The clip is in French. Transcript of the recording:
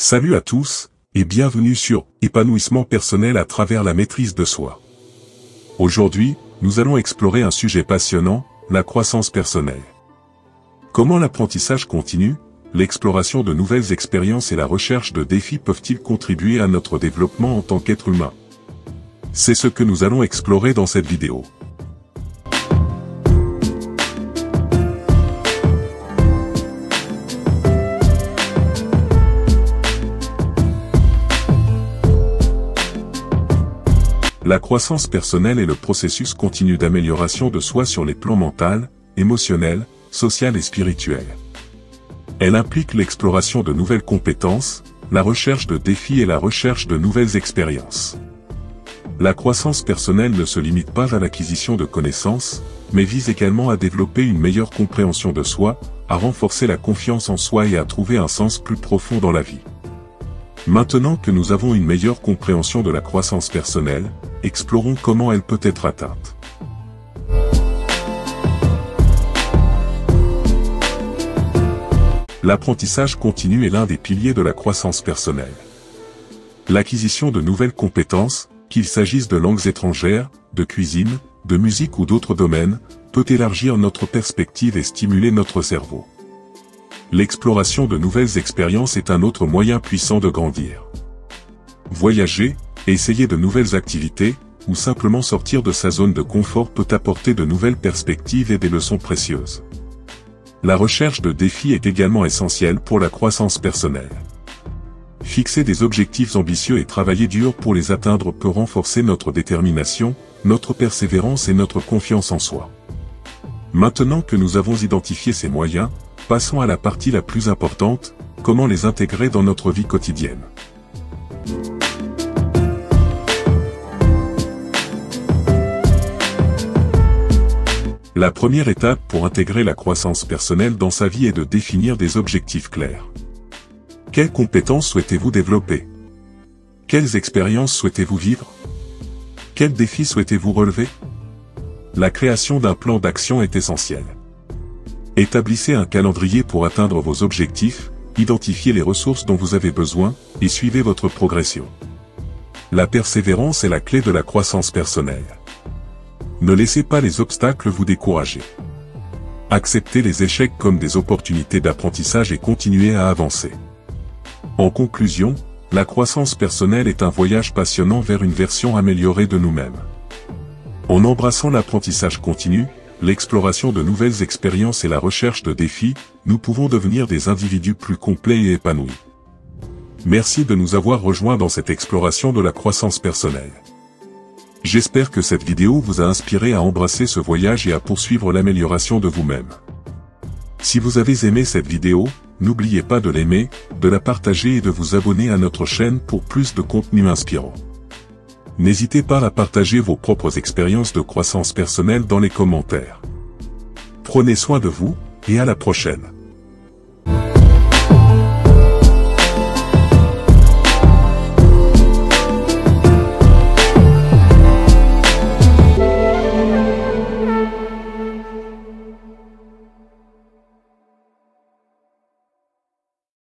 Salut à tous, et bienvenue sur Épanouissement personnel à travers la maîtrise de soi. Aujourd'hui, nous allons explorer un sujet passionnant, la croissance personnelle. Comment l'apprentissage continu, l'exploration de nouvelles expériences et la recherche de défis peuvent-ils contribuer à notre développement en tant qu'être humain? C'est ce que nous allons explorer dans cette vidéo. La croissance personnelle est le processus continu d'amélioration de soi sur les plans mental, émotionnel, social et spirituel. Elle implique l'exploration de nouvelles compétences, la recherche de défis et la recherche de nouvelles expériences. La croissance personnelle ne se limite pas à l'acquisition de connaissances, mais vise également à développer une meilleure compréhension de soi, à renforcer la confiance en soi et à trouver un sens plus profond dans la vie. Maintenant que nous avons une meilleure compréhension de la croissance personnelle, explorons comment elle peut être atteinte. L'apprentissage continu est l'un des piliers de la croissance personnelle. L'acquisition de nouvelles compétences, qu'il s'agisse de langues étrangères, de cuisine, de musique ou d'autres domaines, peut élargir notre perspective et stimuler notre cerveau. L'exploration de nouvelles expériences est un autre moyen puissant de grandir. Voyager, essayer de nouvelles activités, ou simplement sortir de sa zone de confort peut apporter de nouvelles perspectives et des leçons précieuses. La recherche de défis est également essentielle pour la croissance personnelle. Fixer des objectifs ambitieux et travailler dur pour les atteindre peut renforcer notre détermination, notre persévérance et notre confiance en soi. Maintenant que nous avons identifié ces moyens, passons à la partie la plus importante, comment les intégrer dans notre vie quotidienne. La première étape pour intégrer la croissance personnelle dans sa vie est de définir des objectifs clairs. Quelles compétences souhaitez-vous développer? Quelles expériences souhaitez-vous vivre? Quels défis souhaitez-vous relever? La création d'un plan d'action est essentielle. Établissez un calendrier pour atteindre vos objectifs, identifiez les ressources dont vous avez besoin, et suivez votre progression. La persévérance est la clé de la croissance personnelle. Ne laissez pas les obstacles vous décourager. Acceptez les échecs comme des opportunités d'apprentissage et continuez à avancer. En conclusion, la croissance personnelle est un voyage passionnant vers une version améliorée de nous-mêmes. En embrassant l'apprentissage continu, l'exploration de nouvelles expériences et la recherche de défis, nous pouvons devenir des individus plus complets et épanouis. Merci de nous avoir rejoints dans cette exploration de la croissance personnelle. J'espère que cette vidéo vous a inspiré à embrasser ce voyage et à poursuivre l'amélioration de vous-même. Si vous avez aimé cette vidéo, n'oubliez pas de l'aimer, de la partager et de vous abonner à notre chaîne pour plus de contenu inspirant. N'hésitez pas à partager vos propres expériences de croissance personnelle dans les commentaires. Prenez soin de vous, et à la prochaine.